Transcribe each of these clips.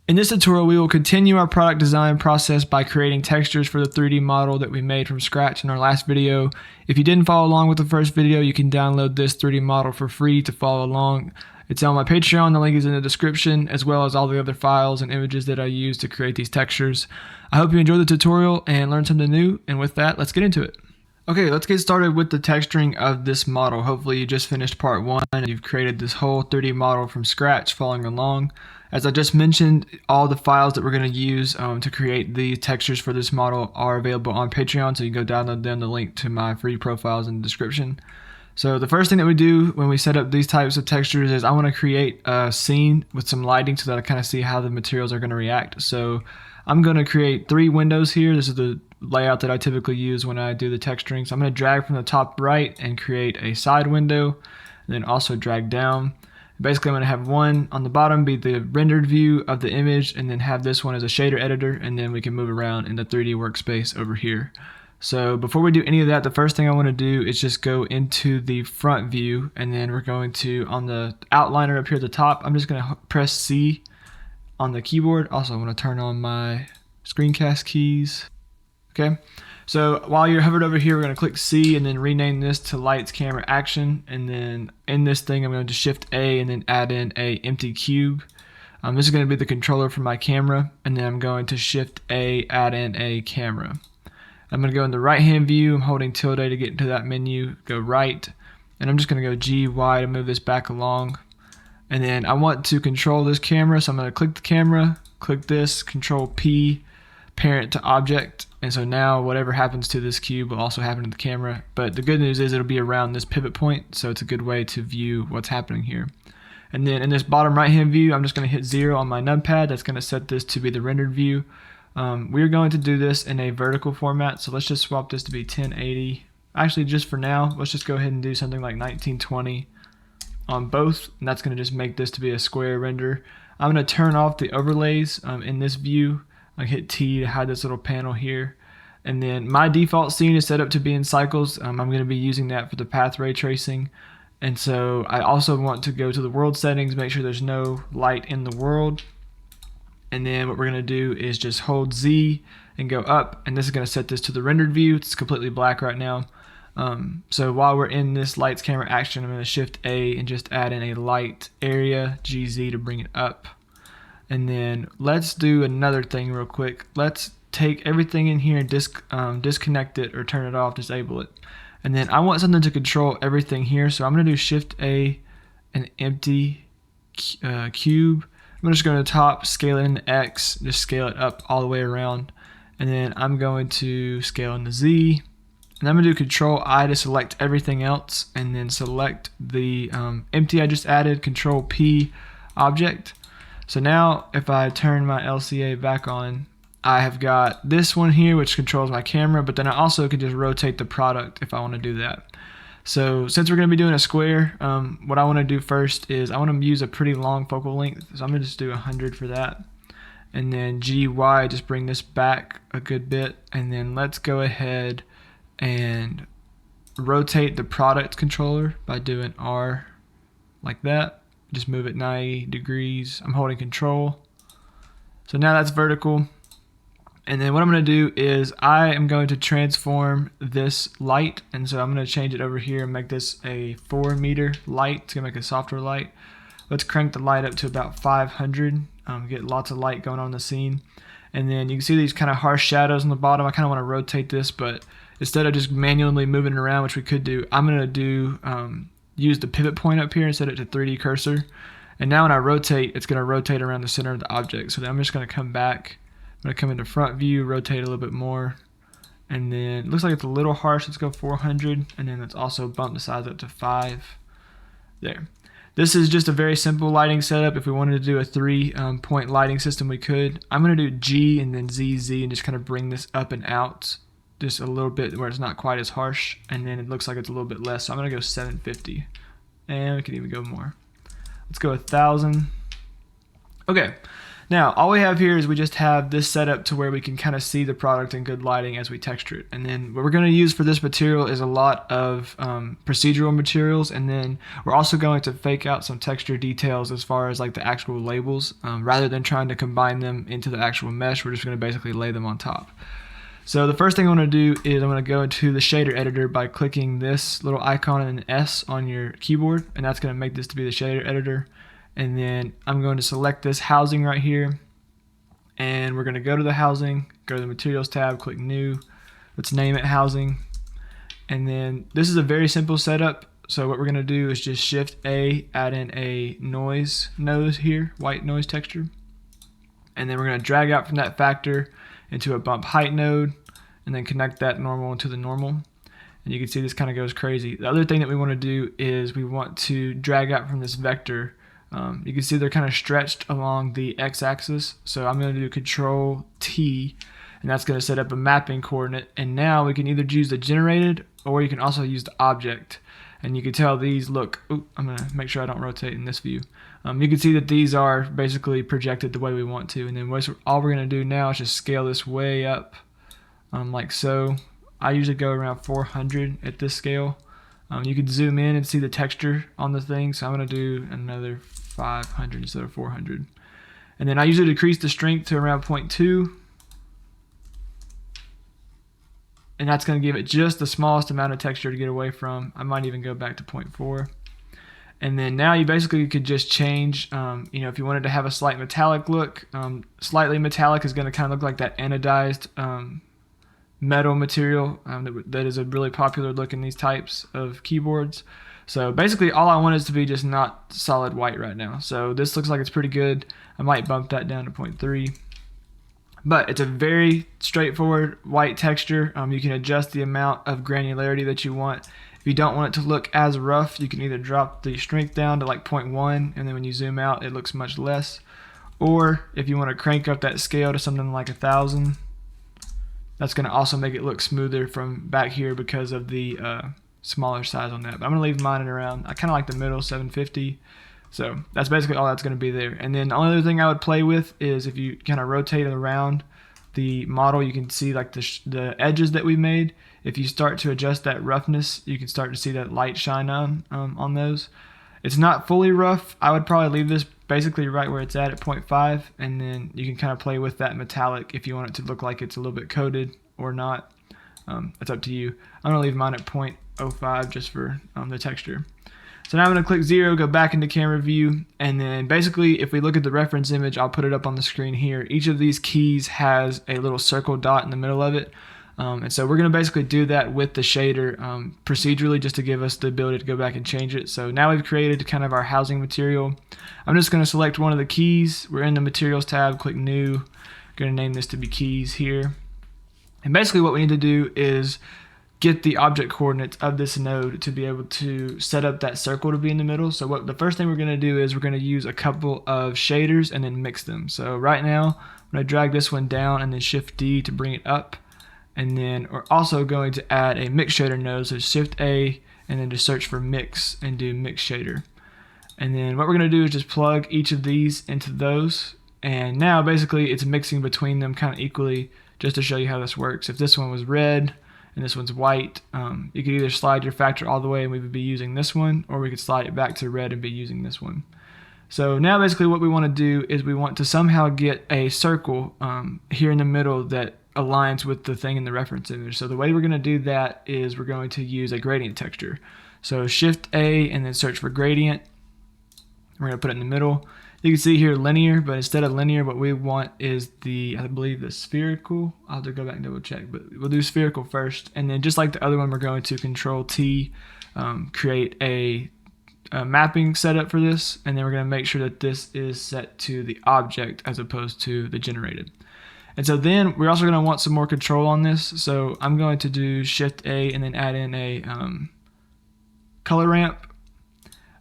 In this tutorial, we will continue our product design process by creating textures for the 3D model that we made from scratch in our last video. If you didn't follow along with the first video, you can download this 3D model for free to follow along. It's on my Patreon, the link is in the description, as well as all the other files and images that I use to create these textures. I hope you enjoyed the tutorial and learned something new, and with that, let's get into it. Okay, let's get started with the texturing of this model. Hopefully you just finished part 1 and you've created this whole 3D model from scratch following along. As I just mentioned, all the files that we're going to use to create the textures for this model are available on Patreon, so you can go download them. The link to my free profiles in the description. So the first thing that we do when we set up these types of textures is I want to create a scene with some lighting so that I kind of see how the materials are going to react. So I'm going to create 3 windows here. This is the layout that I typically use when I do the texturing. So I'm going to drag from the top right and create a side window, and then also drag down. Basically, I'm going to have one on the bottom be the rendered view of the image, and then have this one as a shader editor, and then we can move around in the 3D workspace over here. So before we do any of that, the first thing I want to do is just go into the front view, and then we're going to, on the outliner up here at the top, I'm just going to press C on the keyboard. Also, I want to turn on my screencast keys. Okay. So while you're hovered over here, we're going to click C and then rename this to Lights, Camera, Action. And then in this thing, I'm going to Shift A and then add in a empty cube. This is going to be the controller for my camera. And then I'm going to Shift A, add in a camera. I'm going to go in the right hand view. I'm holding tilde to get into that menu. Go right. And I'm just going to go G, Y to move this back along. And then I want to control this camera. So I'm going to click the camera, click this, Control P, parent to object. And so now whatever happens to this cube will also happen to the camera. But the good news is it'll be around this pivot point, so it's a good way to view what's happening here. And then in this bottom right hand view, I'm just going to hit 0 on my numpad. That's going to set this to be the rendered view. We're going to do this in a vertical format, so let's just swap this to be 1080. Actually, just for now, let's just go ahead and do something like 1920 on both, and that's going to just make this to be a square render. I'm going to turn off the overlays in this view. I hit T to hide this little panel here. And then my default scene is set up to be in cycles. I'm going to be using that for the path ray tracing. And so I also want to go to the world settings, make sure there's no light in the world. And then what we're going to do is just hold Z and go up. And this is going to set this to the rendered view. It's completely black right now. So while we're in this lights, camera, action, I'm going to Shift A and just add in a light area, GZ to bring it up. And then let's do another thing real quick. Let's take everything in here and disconnect it or turn it off, disable it. And then I want something to control everything here. So I'm going to do Shift A and empty cube. I'm just going to top, scale it into X, just scale it up all the way around. And then I'm going to scale into Z. And I'm going to do Control I to select everything else. And then select the empty I just added, Control P object. So now if I turn my LCA back on, I have got this one here which controls my camera, but then I also can just rotate the product if I want to do that. So since we're going to be doing a square, what I want to do first is I want to use a pretty long focal length. So I'm going to just do 100 for that. And then GY, just bring this back a good bit. And then let's go ahead and rotate the product controller by doing R like that. Just move it 90 degrees. I'm holding control. So now that's vertical. And then what I'm going to do is I am going to transform this light. And so I'm going to change it over here and make this a 4 meter light. It's going to make a softer light. Let's crank the light up to about 500. Get lots of light going on in the scene. And then you can see these kind of harsh shadows on the bottom. I kind of want to rotate this, but instead of just manually moving it around, which we could do, I'm going to do use the pivot point up here and set it to 3D cursor. And now when I rotate, it's going to rotate around the center of the object. So then I'm just going to come back. I'm going to come into front view, rotate a little bit more. And then it looks like it's a little harsh. Let's go 400. And then let's also bump the size up to 5. There. This is just a very simple lighting setup. If we wanted to do a 3-point lighting system, we could. I'm going to do G and then ZZ and just kind of bring this up and out just a little bit where it's not quite as harsh, and then it looks like it's a little bit less, so I'm going to go 750, and we can even go more. Let's go 1,000. Okay, Now, all we have here is we just have this set up to where we can kind of see the product in good lighting as we texture it. And then what we're going to use for this material is a lot of procedural materials, and then we're also going to fake out some texture details as far as like the actual labels. Rather than trying to combine them into the actual mesh, we're just going to basically lay them on top. So the first thing I want to do is I'm going to go into the shader editor by clicking this little icon and an S on your keyboard, and that's going to make this to be the shader editor. And then I'm going to select this housing right here, and we're going to go to the housing, go to the materials tab, click new, let's name it housing. And then this is a very simple setup, so what we're going to do is just Shift A, add in a noise node here, white noise texture, and then we're going to drag out from that factor into a bump height node, and then connect that normal into the normal. And you can see this kind of goes crazy. The other thing that we want to do is we want to drag out from this vector. You can see they're kind of stretched along the x-axis, so I'm going to do Control T, and that's going to set up a mapping coordinate. And now we can either use the generated, or you can also use the object. And you can tell these look, I'm going to make sure I don't rotate in this view. You can see that these are basically projected the way we want to. And then all we're going to do now is just scale this way up, like so. I usually go around 400 at this scale. You can zoom in and see the texture on the thing, so I'm going to do another 500 instead of 400. And then I usually decrease the strength to around 0.2, and that's going to give it just the smallest amount of texture to get away from. I might even go back to 0.4. And then now you basically could just change, if you wanted to have a slight metallic look, slightly metallic is going to kind of look like that anodized metal material that is a really popular look in these types of keyboards. So basically all I want is to be just not solid white right now. So this looks like it's pretty good. I might bump that down to 0.3. But it's a very straightforward white texture. You can adjust the amount of granularity that you want. If you don't want it to look as rough, you can either drop the strength down to like 0.1, and then when you zoom out it looks much less. Or if you want to crank up that scale to something like 1000, that's going to also make it look smoother from back here because of the smaller size on that. But I'm going to leave mine at around, I kind of like the middle, 750. So that's basically all that's going to be there. And then the only other thing I would play with is if you kind of rotate it around the model, you can see like the edges that we made. If you start to adjust that roughness, you can start to see that light shine on those. It's not fully rough. I would probably leave this basically right where it's at 0.5, and then you can kind of play with that metallic if you want it to look like it's a little bit coated or not. It's up to you. I'm going to leave mine at 0.05 just for the texture. So now I'm going to click 0, go back into camera view, and then basically if we look at the reference image, I'll put it up on the screen here. Each of these keys has a little circle dot in the middle of it. And so we're going to basically do that with the shader procedurally, just to give us the ability to go back and change it. So now we've created kind of our housing material. I'm just going to select one of the keys. We're in the materials tab, click new. I'm going to name this to be keys here. And basically what we need to do is get the object coordinates of this node to be able to set up that circle to be in the middle. So the first thing we're going to do is we're going to use a couple of shaders and then mix them. So right now I'm going to drag this one down and then Shift D to bring it up. And then we're also going to add a mix shader node, so Shift A and then just search for mix and do mix shader. And then what we're going to do is just plug each of these into those, and now basically it's mixing between them kind of equally, just to show you how this works. If this one was red and this one's white, you could either slide your factor all the way and we would be using this one, or we could slide it back to red and be using this one. So now basically what we want to do is we want to somehow get a circle here in the middle that aligns with the thing in the reference image. So the way we're going to do that is we're going to use a gradient texture. So Shift A and then search for gradient. We're going to put it in the middle. You can see here linear, but instead of linear, what we want is I believe the spherical. I'll have to go back and double check, but we'll do spherical first. And then just like the other one, we're going to Control T, create a mapping setup for this. And then we're going to make sure that this is set to the object as opposed to the generated. And so then we're also going to want some more control on this. So I'm going to do Shift A and then add in a color ramp.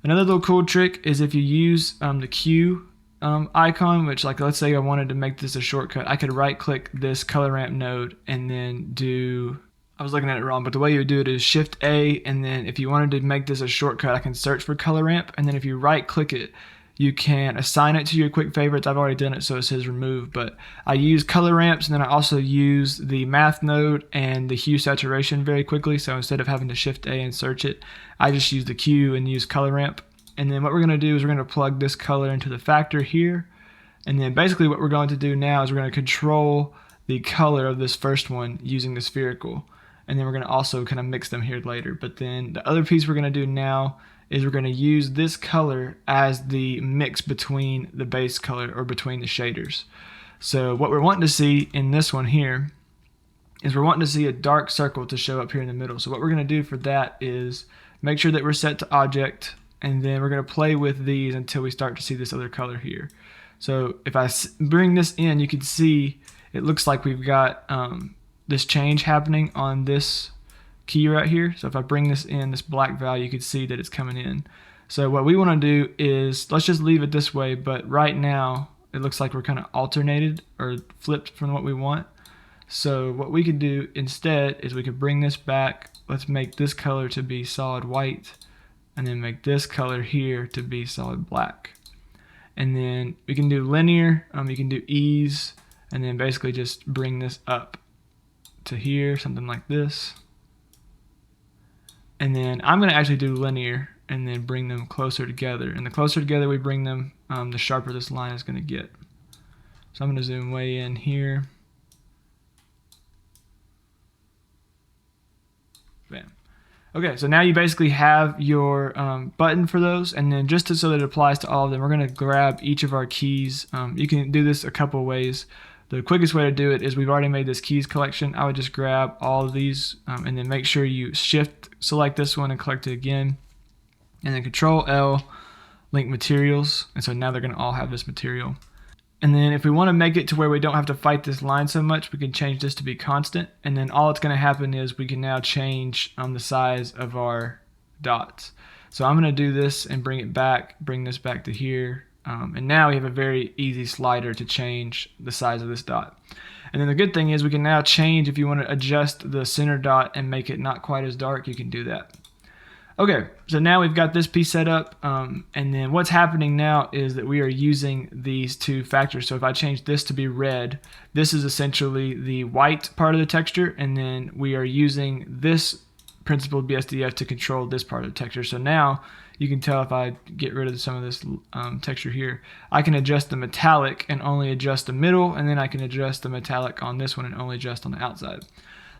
Another little cool trick is if you use the Q icon, which like let's say I wanted to make this a shortcut, I could right click this color ramp node and then I was looking at it wrong, but the way you would do it is Shift A, and then if you wanted to make this a shortcut, I can search for color ramp, and then if you right click it, you can assign it to your quick favorites. I've already done it, so it says remove, but I use color ramps, and then I also use the math node and the hue saturation very quickly. So instead of having to shift A and search it, I just use the Q and use color ramp. And then what we're going to do is we're going to plug this color into the factor here. And then basically what we're going to do now is we're going to control the color of this first one using the spherical. And then we're going to also kind of mix them here later. But then the other piece we're going to do now is we're going to use this color as the mix between the base color or between the shaders. So what we're wanting to see in this one here is we're wanting to see a dark circle to show up here in the middle. So what we're going to do for that is make sure that we're set to object, and then we're going to play with these until we start to see this other color here. So if I bring this in, you can see it looks like we've got this change happening on this key right here. So if I bring this in, this black value, you can see that it's coming in. So what we want to do is, let's just leave it this way, but right now it looks like we're kind of alternated or flipped from what we want. So what we could do instead is we could bring this back. Let's make this color to be solid white, and then make this color here to be solid black. And then we can do linear, you can do ease, and then basically just bring this up to here, something like this. And then I'm going to actually do linear and then bring them closer together. And the closer together we bring them, the sharper this line is going to get. So I'm going to zoom way in here. Bam. Okay, so now you basically have your button for those, and then just so that it applies to all of them, we're going to grab each of our keys. You can do this a couple ways. The quickest way to do it is we've already made this keys collection. I would just grab all of these and then make sure you shift select this one and collect it again, and then Control L, link materials, and so now they're going to all have this material. And then if we want to make it to where we don't have to fight this line so much, we can change this to be constant, and then all that's going to happen is we can now change the size of our dots. So I'm going to do this and bring it back, bring this back to here. And now we have a very easy slider to change the size of this dot. And then the good thing is we can now change, if you want to adjust the center dot and make it not quite as dark, you can do that. Okay, so now we've got this piece set up, and then what's happening now is that we are using these two factors. So if I change this to be red, this is essentially the white part of the texture, and then we are using this principled BSDF to control this part of the texture. So now you can tell if I get rid of some of this texture here, I can adjust the metallic and only adjust the middle, and then I can adjust the metallic on this one and only adjust on the outside.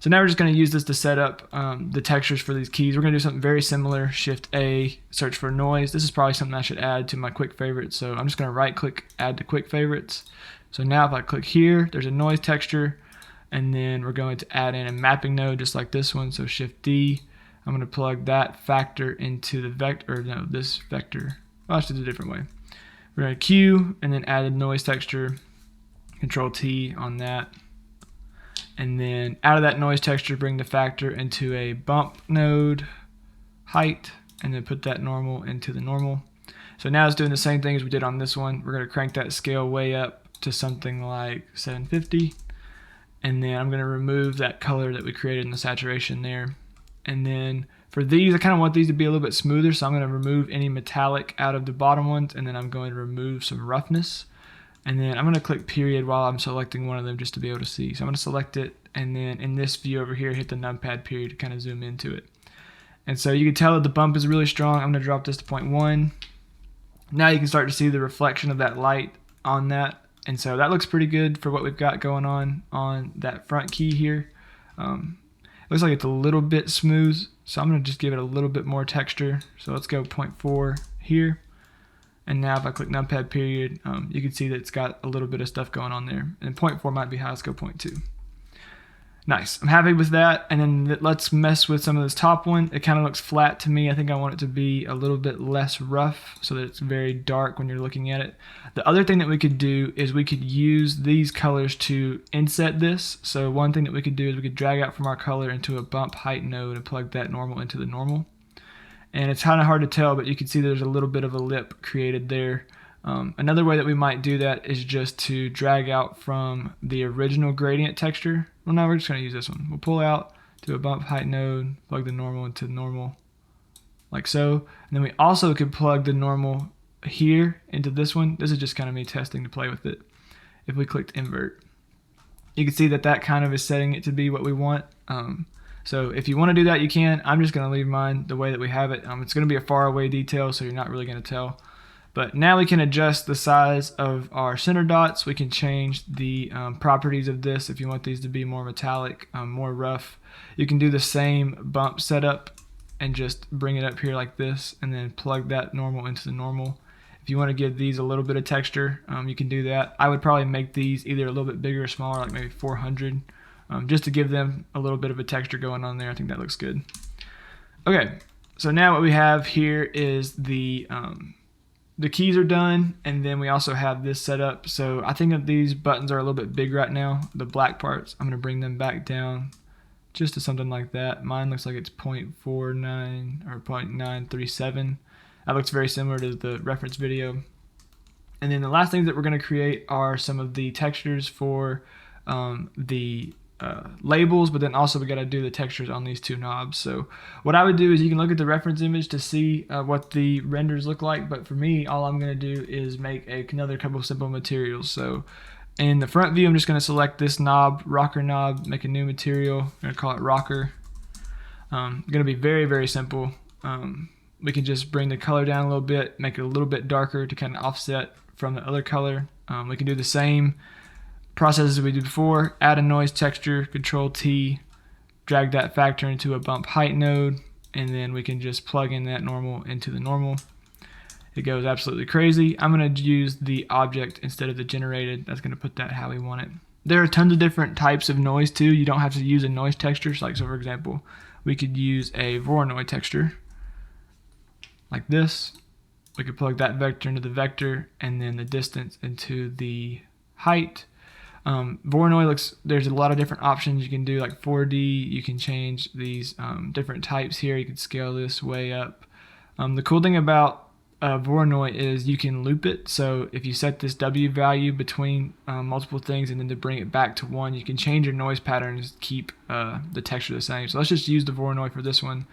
So now we're just going to use this to set up the textures for these keys. We're going to do something very similar. Shift A, search for noise. This is probably something I should add to my quick favorites. So I'm just going to right click, add to quick favorites. So now if I click here, there's a noise texture, and then we're going to add in a mapping node just like this one. So Shift D, I'm going to plug that factor into the vector, or no, this vector. Well, I should do it a different way. We're going to Q and then add a noise texture, Control T on that. And then out of that noise texture, bring the factor into a bump node, height, and then put that normal into the normal. So now it's doing the same thing as we did on this one. We're going to crank that scale way up to something like 750. And then I'm going to remove that color that we created in the saturation there. And then for these, I kind of want these to be a little bit smoother, so I'm going to remove any metallic out of the bottom ones, and then I'm going to remove some roughness. And then I'm going to click period while I'm selecting one of them just to be able to see. So I'm going to select it, and then in this view over here, hit the numpad period to kind of zoom into it. And so you can tell that the bump is really strong. I'm going to drop this to 0.1. Now you can start to see the reflection of that light on that. And so that looks pretty good for what we've got going on that front key here. It looks like it's a little bit smooth, so I'm going to just give it a little bit more texture. So let's go 0.4 here. And now if I click numpad period, you can see that it's got a little bit of stuff going on there. And 0.4 might be high, let's go 0.2. Nice, I'm happy with that. And then let's mess with some of this top one. It kind of looks flat to me. I think I want it to be a little bit less rough so that it's very dark when you're looking at it. The other thing that we could do is we could use these colors to inset this. So one thing that we could do is we could drag out from our color into a bump height node and plug that normal into the normal. And it's kind of hard to tell, but you can see there's a little bit of a lip created there. Another way that we might do that is just to drag out from the original gradient texture. Well, now we're just going to use this one. We'll pull out to a bump height node, plug the normal into normal, like so. And then we also could plug the normal here into this one, this is just kind of me testing to play with it. If we clicked invert, you can see that that kind of is setting it to be what we want. So if you want to do that, you can. I'm just going to leave mine the way that we have it. It's going to be a far away detail, so you're not really going to tell. But now we can adjust the size of our center dots. We can change the properties of this if you want these to be more metallic, more rough. You can do the same bump setup and just bring it up here like this, and then plug that normal into the normal. If you want to give these a little bit of texture, you can do that. I would probably make these either a little bit bigger or smaller, like maybe 400, just to give them a little bit of a texture going on there. I think that looks good. Okay, so now what we have here is the keys are done, and then we also have this set up. So I think that these buttons are a little bit big right now, the black parts. I'm going to bring them back down just to something like that. Mine looks like it's 0.49 or 0.937. That looks very similar to the reference video. And then the last things that we're going to create are some of the textures for the labels, but then also we got to do the textures on these two knobs. So what I would do is you can look at the reference image to see what the renders look like, but for me, all I'm going to do is make another couple simple materials. So in the front view, I'm just going to select this knob, rocker knob, make a new material. I'm going to call it rocker. Going to be very, very simple. We can just bring the color down a little bit, make it a little bit darker to kind of offset from the other color. We can do the same process as we did before, add a noise texture, Control T, drag that factor into a bump height node, and then we can just plug in that normal into the normal. It goes absolutely crazy. I'm going to use the object instead of the generated. That's going to put that how we want it. There are tons of different types of noise too. You don't have to use a noise texture. So for example, we could use a Voronoi texture like this. We could plug that vector into the vector and then the distance into the height. Voronoi there's a lot of different options you can do, like 4D. You can change these different types here. You can scale this way up. The cool thing about Voronoi is you can loop it. So if you set this W value between multiple things and then to bring it back to one, you can change your noise patterns, keep the texture the same. So let's just use the Voronoi for this one.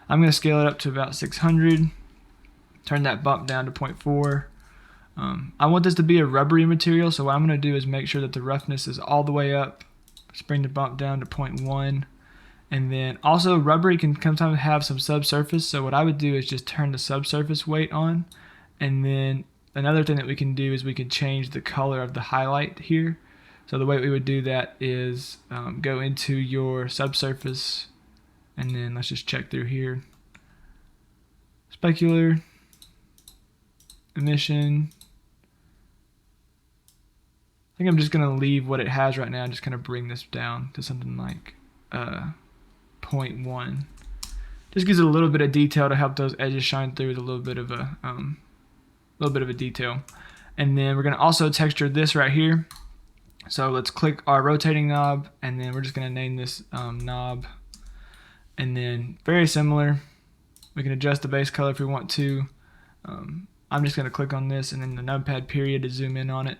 I'm going to scale it up to about 600. Turn that bump down to 0.4. I want this to be a rubbery material, so what I'm going to do is make sure that the roughness is all the way up. Just bring the bump down to 0.1. And then also rubbery can sometimes have some subsurface, so what I would do is just turn the subsurface weight on. And then another thing that we can do is we can change the color of the highlight here. So the way we would do that is go into your subsurface, and then let's just check through here. Specular, emission. I think I'm just going to leave what it has right now and just kind of bring this down to something like 0.1. Just gives it a little bit of detail to help those edges shine through with a little bit of a detail. And then we're going to also texture this right here. So let's click our rotating knob, and then we're just going to name this knob. And then very similar, we can adjust the base color if we want to. I'm just going to click on this and then the numpad period to zoom in on it.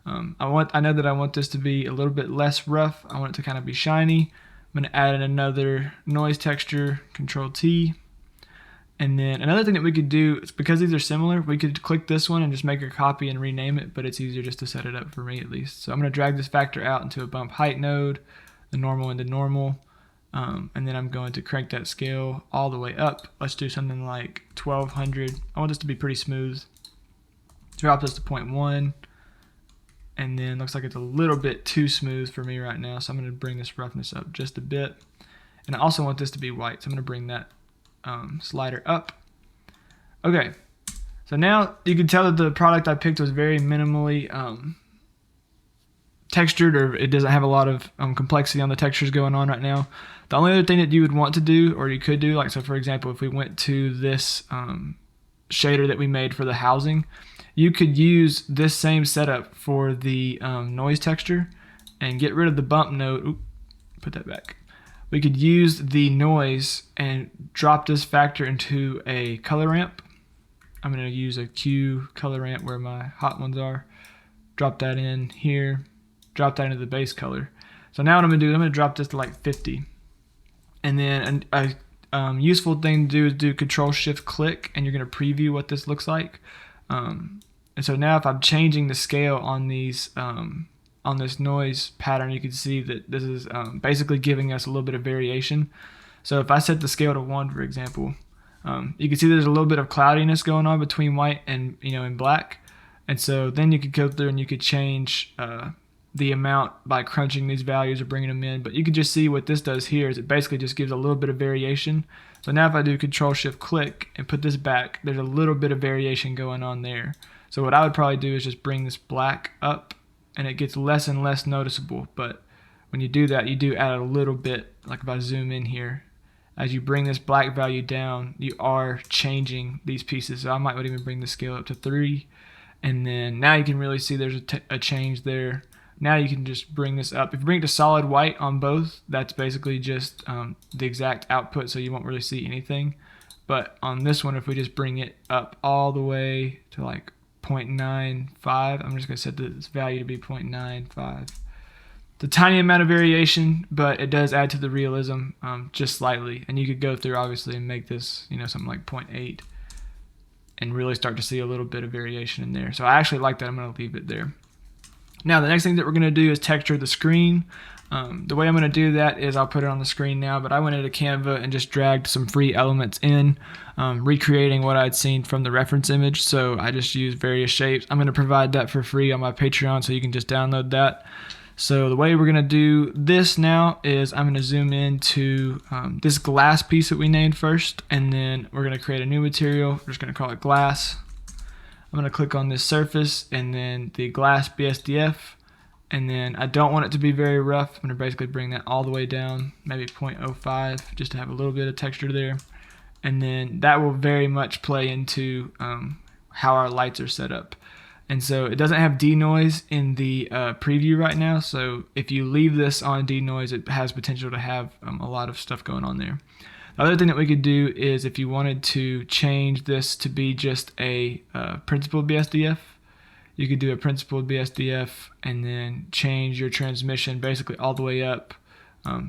I know that I want this to be a little bit less rough. I want it to kind of be shiny. I'm going to add in another noise texture, Control T. And then another thing that we could do is, because these are similar, we could click this one and just make a copy and rename it, but it's easier just to set it up for me at least. So I'm going to drag this factor out into a bump height node, the normal into normal. And then I'm going to crank that scale all the way up. Let's do something like 1200. I want this to be pretty smooth. Drop this to 0.1. And then looks like it's a little bit too smooth for me right now, so I'm going to bring this roughness up just a bit. And I also want this to be white, so I'm going to bring that slider up. Okay, so now you can tell that the product I picked was very minimally textured, or it doesn't have a lot of complexity on the textures going on right now. The only other thing that you would want to do, or you could do, like, so for example, if we went to this shader that we made for the housing, you could use this same setup for the noise texture and get rid of the bump node. Oop, put that back. We could use the noise and drop this factor into a color ramp. I'm going to use a Q color ramp where my hot ones are. Drop that in here. Drop that into the base color. So now what I'm going to do is I'm going to drop this to like 50. And then a useful thing to do is do Control-Shift-Click, and you're going to preview what this looks like. And so now if I'm changing the scale on these on this noise pattern, you can see that this is basically giving us a little bit of variation. So if I set the scale to 1, for example, you can see there's a little bit of cloudiness going on between white and and black. And so then you could go through and you could change the amount by crunching these values or bringing them in. But you can just see what this does here is it basically just gives a little bit of variation. So now if I do Control-Shift-Click and put this back, there's a little bit of variation going on there. So what I would probably do is just bring this black up, and it gets less and less noticeable. But when you do that, you do add a little bit. Like if I zoom in here, as you bring this black value down, you are changing these pieces. So I might even bring the scale up to 3. And then now you can really see there's a change there. Now you can just bring this up. If you bring it to solid white on both, that's basically just the exact output, so you won't really see anything. But on this one, if we just bring it up all the way to like 0.95, I'm just going to set this value to be 0.95. It's a tiny amount of variation, but it does add to the realism just slightly. And you could go through, obviously, and make this something like 0.8 and really start to see a little bit of variation in there. So I actually like that. I'm going to leave it there. Now the next thing that we're going to do is texture the screen. The way I'm going to do that is I'll put it on the screen now, but I went into Canva and just dragged some free elements in, recreating what I'd seen from the reference image. So I just used various shapes. I'm going to provide that for free on my Patreon, so you can just download that. So the way we're going to do this now is I'm going to zoom into this glass piece that we named first, and then we're going to create a new material. We're just going to call it glass. I'm going to click on this surface and then the glass BSDF, and then I don't want it to be very rough. I'm going to basically bring that all the way down, maybe 0.05, just to have a little bit of texture there. And then that will very much play into how our lights are set up. And so it doesn't have denoise in the preview right now, so if you leave this on denoise, it has potential to have a lot of stuff going on there. The other thing that we could do is if you wanted to change this to be just a principled BSDF, you could do a principled BSDF and then change your transmission basically all the way up.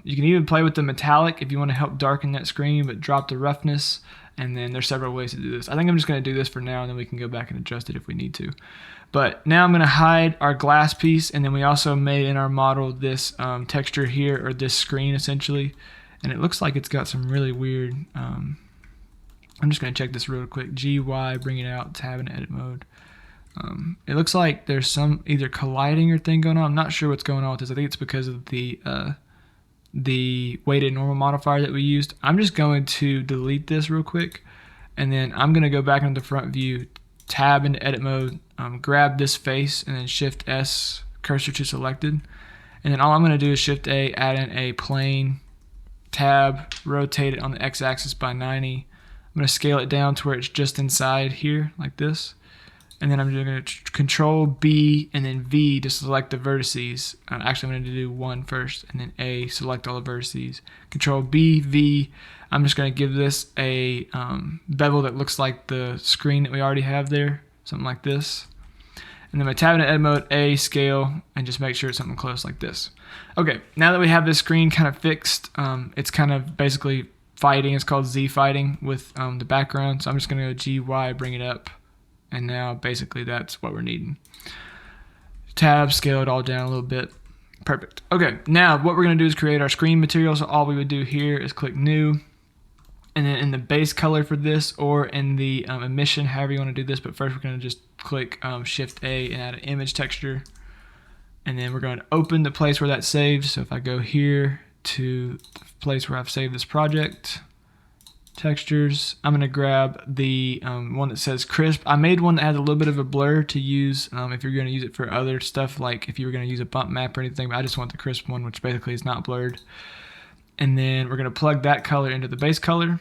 You can even play with the metallic if you want to help darken that screen, but drop the roughness, and then there's several ways to do this. I think I'm just going to do this for now, and then we can go back and adjust it if we need to. But now I'm going to hide our glass piece, and then we also made in our model this texture here, or this screen essentially. And it looks like it's got some really weird, I'm just going to check this real quick. GY, bring it out, tab in edit mode. It looks like there's some either colliding or thing going on. I'm not sure what's going on with this. I think it's because of the weighted normal modifier that we used. I'm just going to delete this real quick, and then I'm going to go back into the front view, tab into edit mode, grab this face, and then Shift S, cursor to selected. And then all I'm going to do is Shift A, add in a plane, tab, rotate it on the x-axis by 90. I'm going to scale it down to where it's just inside here, like this. And then I'm just going to Control B and then V to select the vertices. Actually, I'm going to do 1 first, and then A, select all the vertices. Control B, V. I'm just going to give this a bevel that looks like the screen that we already have there, something like this. And then by tabbing to edit mode, A, scale, and just make sure it's something close like this. Okay, now that we have this screen kind of fixed, it's kind of basically fighting. It's called Z fighting with the background. So I'm just going to go GY, bring it up. And now basically that's what we're needing. Tab, scale it all down a little bit. Perfect. Okay, now what we're going to do is create our screen material. So all we would do here is click New. And then in the base color for this, or in the emission, however you want to do this. But first we're going to just click Shift A and add an image texture. And then we're going to open the place where that saves. So if I go here to the place where I've saved this project, textures, I'm going to grab the one that says crisp. I made one that has a little bit of a blur to use if you're going to use it for other stuff, like if you were going to use a bump map or anything, but I just want the crisp one, which basically is not blurred. And then we're going to plug that color into the base color.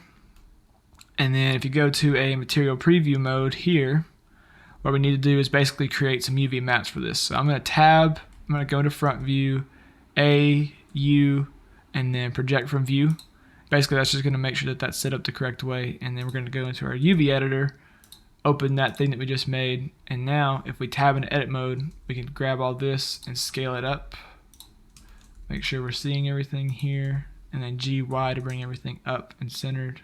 And then if you go to a material preview mode here, what we need to do is basically create some UV maps for this. So I'm going to tab, I'm going to go into front view, A, U, and then project from view. Basically that's just going to make sure that that's set up the correct way. And then we're going to go into our UV editor, open that thing that we just made. And now if we tab into edit mode, we can grab all this and scale it up. Make sure we're seeing everything here. And then GY to bring everything up and centered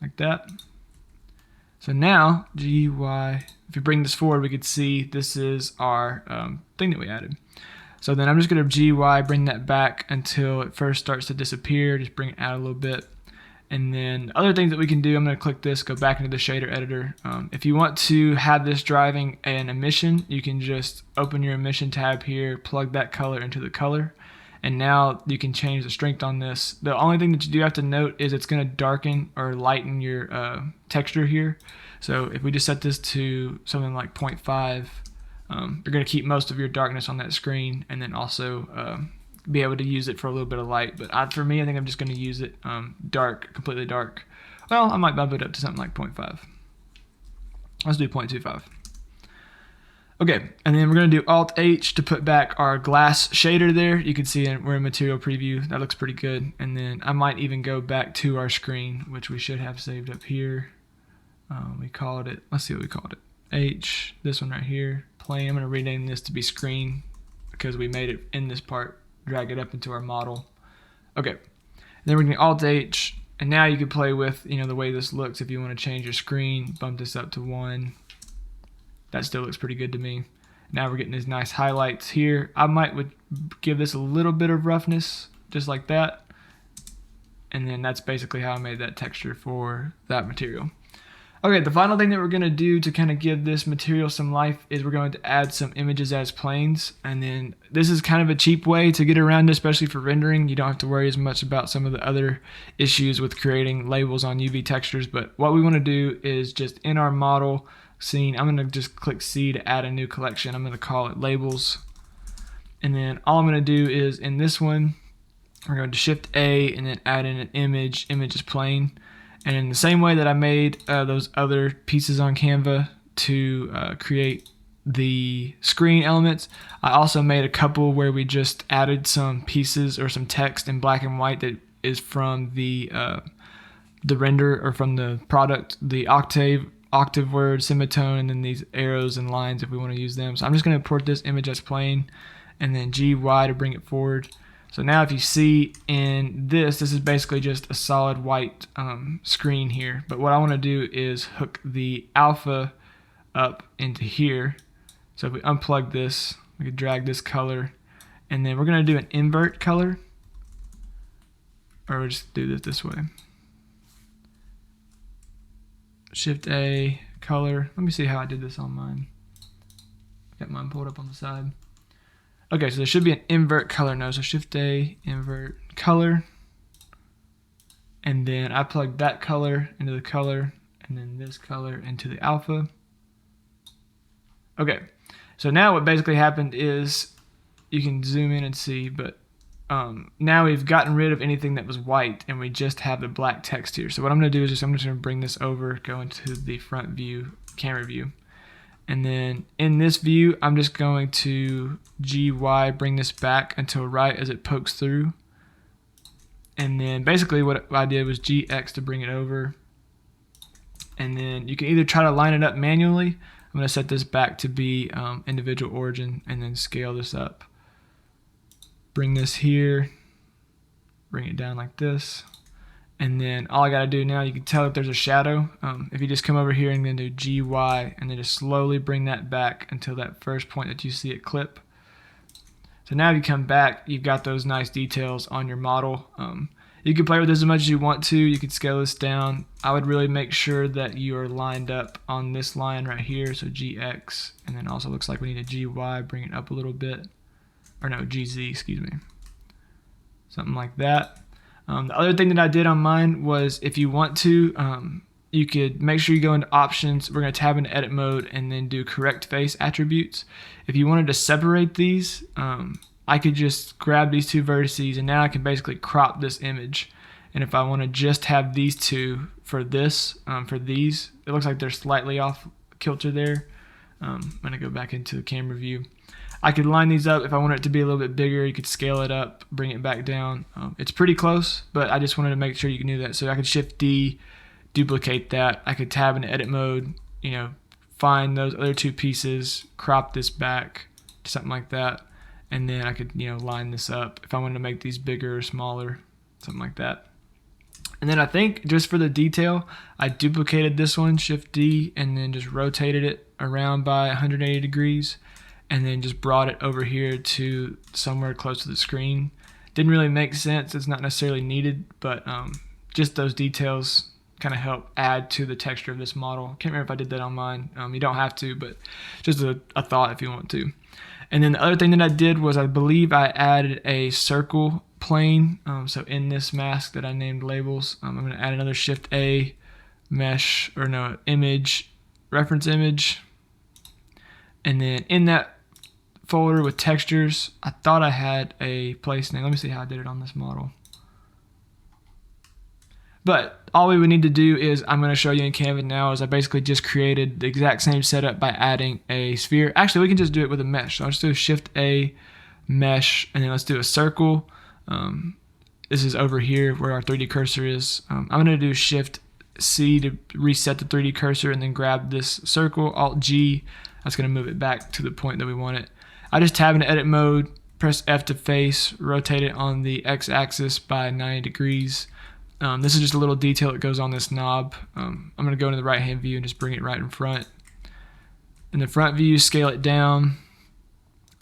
like that. So now GY, if we bring this forward, we could see this is our thing that we added. So then I'm just going to GY, bring that back until it first starts to disappear. Just bring it out a little bit. And then other things that we can do, I'm going to click this, go back into the shader editor. If you want to have this driving an emission, you can just open your emission tab here, plug that color into the color. And now you can change the strength on this. The only thing that you do have to note is it's going to darken or lighten your texture here. So if we just set this to something like 0.5, you're going to keep most of your darkness on that screen, and then also be able to use it for a little bit of light. But for me, I think I'm just going to use it dark, completely dark. Well, I might bump it up to something like 0.5. Let's do 0.25. Okay, and then we're going to do Alt-H to put back our glass shader there. You can see we're in material preview. That looks pretty good. And then I might even go back to our screen, which we should have saved up here. We called it, let's see what we called it. H, this one right here, plane. I'm going to rename this to be screen because we made it in this part. Drag it up into our model. Okay, and then we're going to Alt-H, and now you can play with the way this looks. If you want to change your screen, bump this up to 1. That still looks pretty good to me. Now we're getting these nice highlights here. I would give this a little bit of roughness, just like that. And then that's basically how I made that texture for that material. Okay, the final thing that we're going to do to kind of give this material some life is we're going to add some images as planes. And then this is kind of a cheap way to get around it, especially for rendering. You don't have to worry as much about some of the other issues with creating labels on UV textures. But what we want to do is just in our model scene, I'm going to just click C to add a new collection. I'm going to call it labels. And then all I'm going to do is in this one, we're going to Shift A and then add in an image. Image is plain. And in the same way that I made those other pieces on Canva to create the screen elements, I also made a couple where we just added some pieces or some text in black and white that is from the render or from the product, the octave word, semitone, and then these arrows and lines if we want to use them. So I'm just going to import this image as plain and then GY to bring it forward. So now if you see in this is basically just a solid white screen here. But what I want to do is hook the alpha up into here. So if we unplug this, we could drag this color. And then we're going to do an invert color. Or we'll just do this way. Shift A, color. Let me see how I did this on mine. Got mine pulled up on the side. Okay, so there should be an invert color now. So Shift A, invert color. And then I plugged that color into the color, and then this color into the alpha. Okay, so now what basically happened is, you can zoom in and see, but now we've gotten rid of anything that was white, and we just have the black text here. So what I'm going to do is I'm just going to bring this over, go into the front view, camera view. And then in this view, I'm just going to GY, bring this back until right as it pokes through. And then basically what I did was GX to bring it over. And then you can either try to line it up manually. I'm going to set this back to be individual origin and then scale this up. Bring this here, bring it down like this. And then all I got to do now, you can tell if there's a shadow. If you just come over here and then do GY and then just slowly bring that back until that first point that you see it clip. So now if you come back, you've got those nice details on your model. You can play with this as much as you want to. You can scale this down. I would really make sure that you are lined up on this line right here. So GX, and then also looks like we need a GY, bring it up a little bit. Or no, GZ, excuse me. Something like that. The other thing that I did on mine was if you want to, you could make sure you go into options. We're going to tab into edit mode and then do correct face attributes. If you wanted to separate these, I could just grab these two vertices and now I can basically crop this image. And if I want to just have these two for this, for these, it looks like they're slightly off kilter there. I'm going to go back into the camera view. I could line these up. If I want it to be a little bit bigger, you could scale it up, bring it back down. It's pretty close, but I just wanted to make sure you can do that. So I could Shift D, duplicate that. I could tab into edit mode, find those other two pieces, crop this back to something like that. And then I could, line this up if I wanted to make these bigger or smaller, something like that. And then I think just for the detail, I duplicated this one, Shift D, and then just rotated it around by 180 degrees, and then just brought it over here to somewhere close to the screen. Didn't really make sense. It's not necessarily needed, but just those details kind of help add to the texture of this model. Can't remember if I did that on mine. You don't have to, but just a thought if you want to. And then the other thing that I did was I believe I added a circle plane. So in this mask that I named labels, I'm going to add another Shift A, mesh, or no, image, reference image. And then in that folder with textures, I thought I had a place name. Let me see how I did it on this model. But all we would need to do is, I'm going to show you in Canva now, is I basically just created the exact same setup by adding a sphere. Actually, we can just do it with a mesh. So I'll just do Shift A, mesh, and then let's do a circle. This is over here where our 3D cursor is. I'm going to do Shift C to reset the 3D cursor, and then grab this circle, Alt G. That's going to move it back to the point that we want it. I just tab into edit mode, press F to face, rotate it on the X axis by 90 degrees. This is just a little detail that goes on this knob. I'm going to go into the right hand view and just bring it right in front. In the front view, scale it down,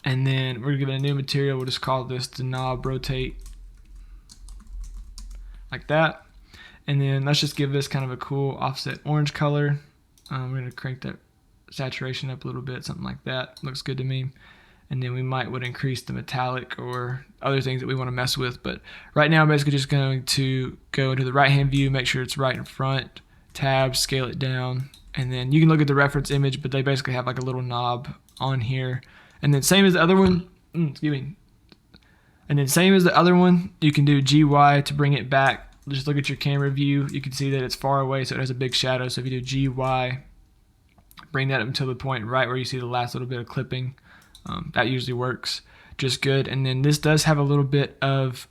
and then we're going to give it a new material. We'll just call this the knob rotate, like that. And then let's just give this kind of a cool offset orange color. We're going to crank that saturation up a little bit, something like that. Looks good to me. And then we would increase the metallic or other things that we want to mess with. But right now I'm basically just going to go into the right hand view, make sure it's right in front, tab, scale it down, and then you can look at the reference image, but they basically have like a little knob on here. And then same as the other one, excuse me. And then same as the other one, you can do GY to bring it back. Just look at your camera view. You can see that it's far away, so it has a big shadow. So if you do GY, bring that up until the point right where you see the last little bit of clipping. That usually works just good. And then this does have a little bit of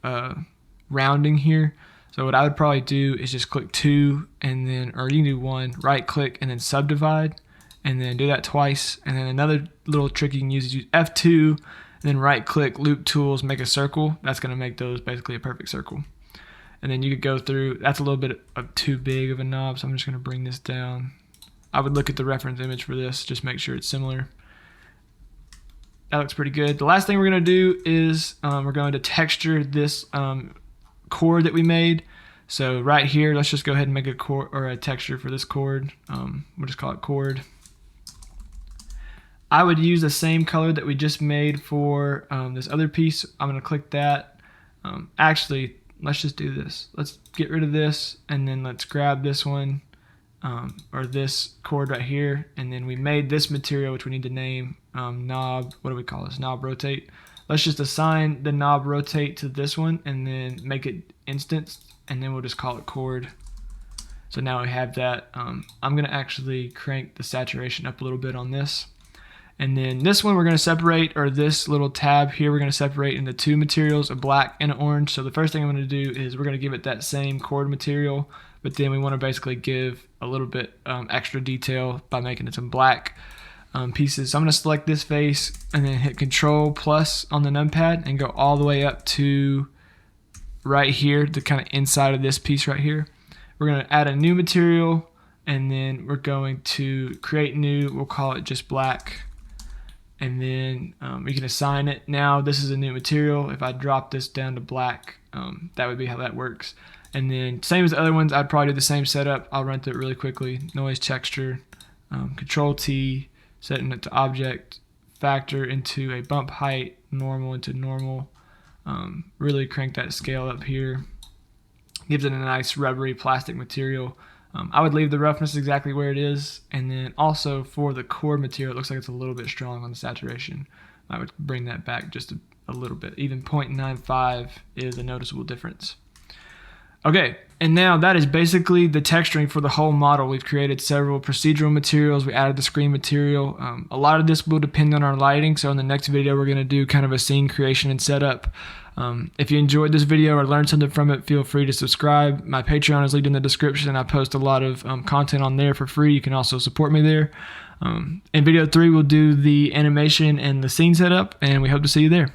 rounding here. So what I would probably do is just click 2, and then, or you can do 1, right click and then subdivide, and then do that twice. And then another little trick you can use is use F2, and then right click, loop tools, make a circle. That's going to make those basically a perfect circle. And then you could go through, that's a little bit of too big of a knob, so I'm just going to bring this down. I would look at the reference image for this, just make sure it's similar. That looks pretty good. The last thing we're going to do is we're going to texture this chord that we made. So right here, let's just go ahead and make a chord or a texture for this chord. We'll just call it chord. I would use the same color that we just made for this other piece. I'm going to click that. Actually, let's just do this. Let's get rid of this, and then let's grab this one. Or this chord right here, and then we made this material, which we need to name knob, what do we call this, knob rotate. Let's just assign the knob rotate to this one, and then make it instanced, and then we'll just call it chord. So now we have that. I'm going to actually crank the saturation up a little bit on this. And then this one we're going to separate, or this little tab here, we're going to separate into 2 materials, a black and an orange. So the first thing I'm going to do is we're going to give it that same chord material, but then we want to basically give a little bit extra detail by making it some black pieces. So I'm going to select this face and then hit Control plus on the numpad and go all the way up to right here, the kind of inside of this piece right here. We're going to add a new material, and then we're going to create new, we'll call it just black. And then we can assign it. Now this is a new material. If I drop this down to black, that would be how that works. And then same as the other ones, I'd probably do the same setup. I'll run through it really quickly. Noise texture, Control T, setting it to object, factor into a bump height, normal into normal. Really crank that scale up here. Gives it a nice rubbery plastic material. I would leave the roughness exactly where it is, and then also for the core material, it looks like it's a little bit strong on the saturation. I would bring that back just a little bit. Even 0.95 is a noticeable difference. Okay, and now that is basically the texturing for the whole model. We've created several procedural materials. We added the screen material. A lot of this will depend on our lighting, so in the next video we're going to do kind of a scene creation and setup. If you enjoyed this video or learned something from it, feel free to subscribe. My Patreon is linked in the description. I post a lot of content on there for free. You can also support me there. In video 3, we'll do the animation and the scene setup, and we hope to see you there.